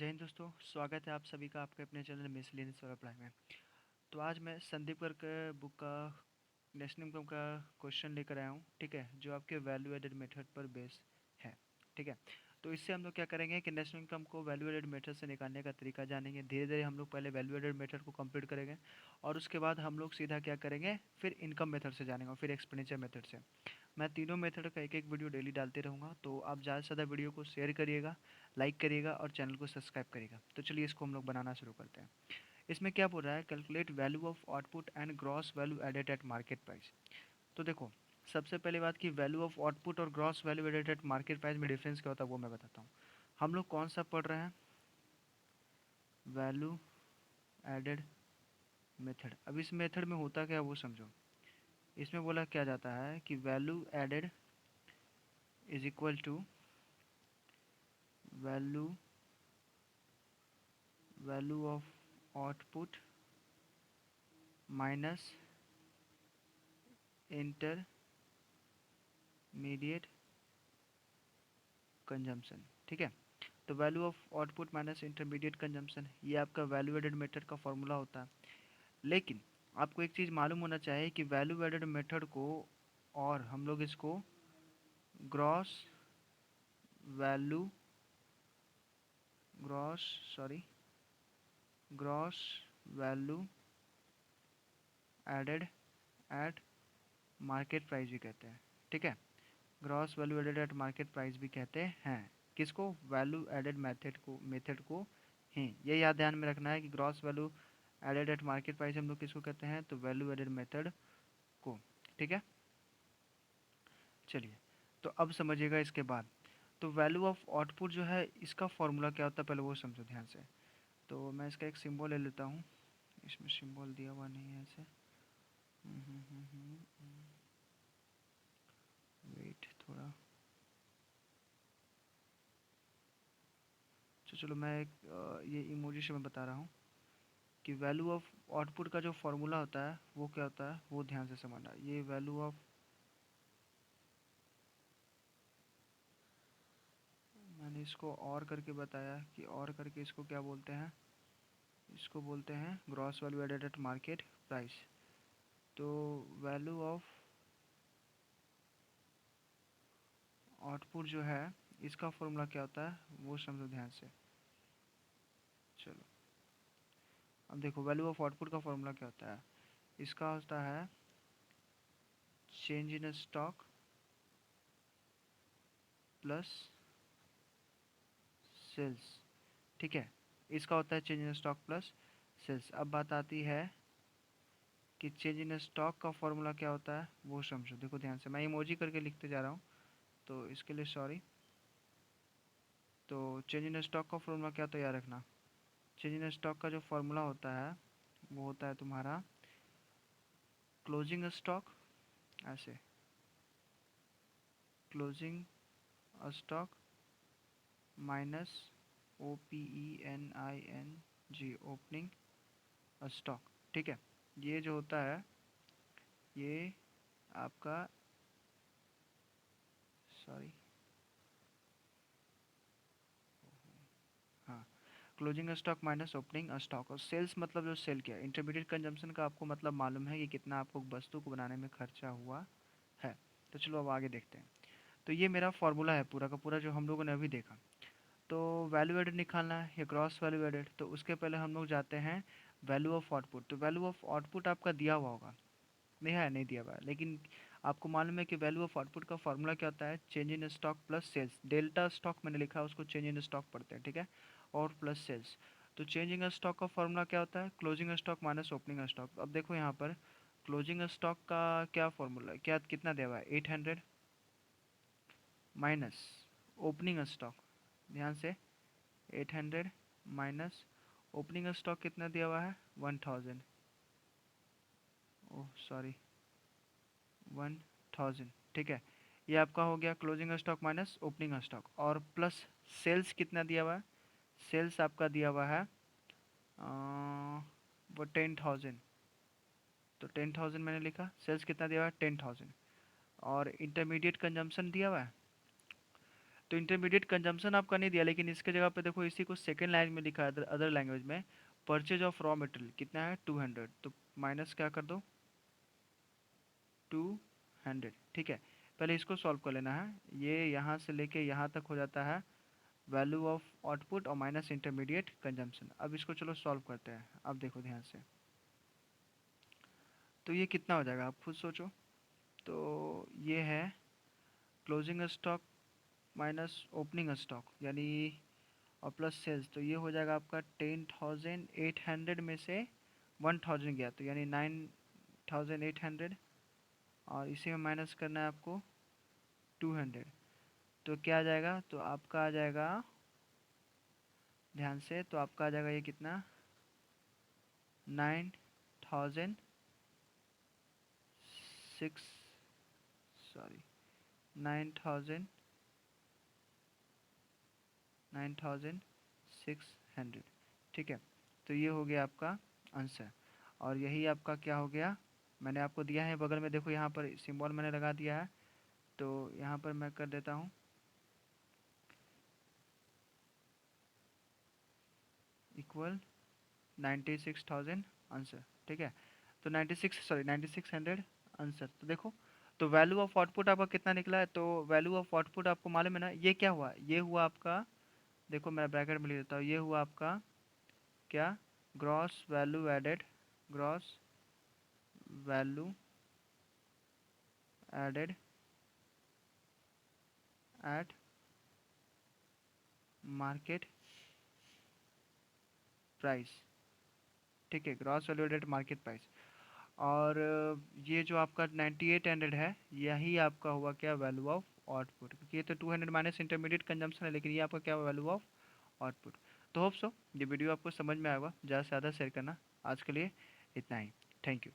जय हिंद दोस्तों, स्वागत है आप सभी का आपके अपने चैनल मिसलेनियस और अप्लाई में। तो आज मैं संदीप गर्ग के बुक का नेशनल इनकम का क्वेश्चन लेकर आया हूँ, ठीक है, जो आपके वैल्यू एडेड मेथड पर बेस है, ठीक है। तो इससे हम लोग क्या करेंगे कि नेशनल इनकम को वैल्यू एडेड मेथड से निकालने का तरीका जानेंगे। धीरे धीरे हम लोग पहले वैल्यू एडेड मेथड को कंप्लीट करेंगे और उसके बाद हम लोग सीधा क्या करेंगे, फिर इनकम मेथड से जानेंगे और फिर एक्सपेंडिचर मेथड से। मैं तीनों मेथड का एक एक वीडियो डेली डालते रहूँगा, तो आप ज़्यादा से ज़्यादा वीडियो को शेयर करिएगा, लाइक करिएगा और चैनल को सब्सक्राइब करिएगा। तो चलिए इसको हम लोग बनाना शुरू करते हैं। इसमें क्या बोल रहा है, calculate value of output and gross value added at market price. तो देखो, सबसे पहले बात की वैल्यू ऑफ आउटपुट और gross value added at market price में डिफरेंस क्या होता है वो मैं बताता हूँ। हम लोग कौन सा पढ़ रहे हैं, वैल्यू एडेड मेथड। अब इस मेथड में होता क्या है वो समझो। इसमें बोला क्या जाता है कि value added is equal to value value of output minus intermediate consumption, ठीक है। तो value of output minus intermediate consumption, ये आपका वैल्यू एडेड मेथड का फॉर्मूला होता है। लेकिन आपको एक चीज़ मालूम होना चाहिए कि वैल्यू एडेड मेथड को और हम लोग इसको gross value gross sorry gross value added at market price भी कहते हैं, ठीक है। Gross value added at market price भी कहते हैं। किसको, वैल्यू एडेड मेथड को ही। ये याद ध्यान में रखना है कि gross value added at market price हम लोग किसको कहते हैं, तो वैल्यू एडेड मेथड को, ठीक है। चलिए, तो अब समझिएगा इसके बाद। तो वैल्यू ऑफ आउटपुट जो है इसका फॉर्मूला क्या होता है पहले वो समझो ध्यान से। तो मैं इसका एक सिंबल ले लेता हूँ। इसमें सिंबल दिया हुआ नहीं है ऐसे। वेट थोड़ा। चलो मैं एक ये इमोजी से मैं बता रहा हूँ कि वैल्यू ऑफ आउटपुट का जो फॉर्मूला होता है वो क्या होता है वो ध्यान से समझना। ये वैल्यू ऑफ, मैंने इसको और करके बताया कि और करके इसको क्या बोलते हैं, इसको बोलते हैं gross value added at market price. तो वैल्यू ऑफ आउटपुट जो है इसका फॉर्मूला क्या होता है वो समझो ध्यान से। चलो, अब देखो वैल्यू ऑफ आउटपुट का फॉर्मूला क्या होता है। इसका होता है change in stock plus sales, ठीक है। इसका होता है change in stock plus sales. अब बात आती है कि चेंज इन स्टॉक का फॉर्मूला क्या होता है वो समझो। देखो ध्यान से, मैं इमोजी करके लिखते जा रहा हूँ तो इसके लिए सॉरी। तो चेंज इन स्टॉक का फॉर्मूला क्या, तो याद रखना। चेंज इन स्टॉक का जो फॉर्मूला होता है वो होता है तुम्हारा क्लोजिंग स्टॉक, ऐसे closing stock minus OPENING opening stock, ठीक है। ये जो होता है ये आपका, सॉरी, हाँ, closing stock minus opening stock. और सेल्स मतलब जो सेल किया, इंटरमीडिएट कंजम्पशन का आपको मतलब मालूम है कि कितना आपको वस्तु को बनाने में खर्चा हुआ है। तो चलो अब आगे देखते हैं। तो ये मेरा फॉर्मूला है पूरा का पूरा जो हम लोगों ने अभी देखा। तो वैल्यू एडेड निकालना है या ग्रॉस वैल्यू एडेड, तो उसके पहले हम लोग जाते हैं वैल्यू ऑफ आउटपुट। तो वैल्यू ऑफ आउटपुट आपका दिया हुआ होगा, नहीं है, नहीं दिया हुआ है, लेकिन आपको मालूम है कि वैल्यू ऑफ आउटपुट का फॉर्मूला क्या होता है, change in stock plus sales. Delta stock मैंने लिखा है उसको चेंज इन स्टॉक पढ़ते हैं, ठीक है, और प्लस सेल्स। तो चेंजिंग स्टॉक का फॉर्मूला क्या होता है, closing stock minus opening stock. अब देखो यहाँ पर क्लोजिंग स्टॉक का क्या फॉर्मूला, क्या कितना दिया हुआ है, 800 माइनस ओपनिंग स्टॉक, ध्यान से, 800 माइनस ओपनिंग स्टॉक कितना दिया हुआ है, 1000, ओह सॉरी, 1000, ठीक है। ये आपका हो गया closing stock minus opening stock. और प्लस सेल्स कितना दिया हुआ है, सेल्स आपका दिया हुआ है वो 10,000। तो 10,000 मैंने लिखा, सेल्स कितना दिया हुआ है 10,000। और इंटरमीडिएट कंजम्पशन दिया हुआ है, तो इंटरमीडिएट कंजम्पशन आपका नहीं दिया, लेकिन इसके जगह पे देखो इसी को सेकेंड लाइन में लिखा है अदर लैंग्वेज में, परचेज ऑफ रॉ मटेरियल कितना है 200, तो माइनस क्या कर दो 200, ठीक है। पहले इसको सॉल्व कर लेना है, ये यहाँ से लेके यहाँ तक हो जाता है वैल्यू ऑफ आउटपुट और माइनस इंटरमीडिएट कंजम्पशन। अब इसको चलो सॉल्व करते हैं। अब देखो ध्यान से, तो ये कितना हो जाएगा आप खुद सोचो। तो ये है closing stock minus opening stock यानी और प्लस सेल्स, तो ये हो जाएगा आपका 10,800 में से 1,000 गया तो यानी 9,800, और इसी में माइनस करना है आपको 200, तो क्या आ जाएगा, तो आपका आ जाएगा ध्यान से, तो आपका आ जाएगा ये कितना 9,600, सॉरी 9,000 9,600, ठीक है। तो ये हो गया आपका आंसर, और यही आपका क्या हो गया, मैंने आपको दिया है बगल में देखो, यहाँ पर सिंबल मैंने लगा दिया है, तो यहाँ पर मैं कर देता हूँ इक्वल 96,000 आंसर, ठीक है। तो 9600 आंसर, तो देखो, तो वैल्यू ऑफ आउटपुट आपका कितना निकला है, तो वैल्यू ऑफ आउटपुट आपको मालूम है ना, ये क्या हुआ, ये हुआ आपका, देखो मैं ब्रैकेट में लिख देता हूँ, ये हुआ आपका क्या, gross value added, gross value added at market price, ठीक है, gross value added market price. और ये जो आपका 9800 है, यही आपका हुआ क्या वैल्यू ऑफ आउटपुट, क्योंकि ये तो 200 माइनस इंटरमीडिएट कंजम्पशन है, लेकिन ये आपका क्या वैल्यू ऑफ आउटपुट। तो होप सो ये वीडियो आपको समझ में आएगा, ज़्यादा से ज़्यादा शेयर करना। आज के लिए इतना ही, थैंक यू।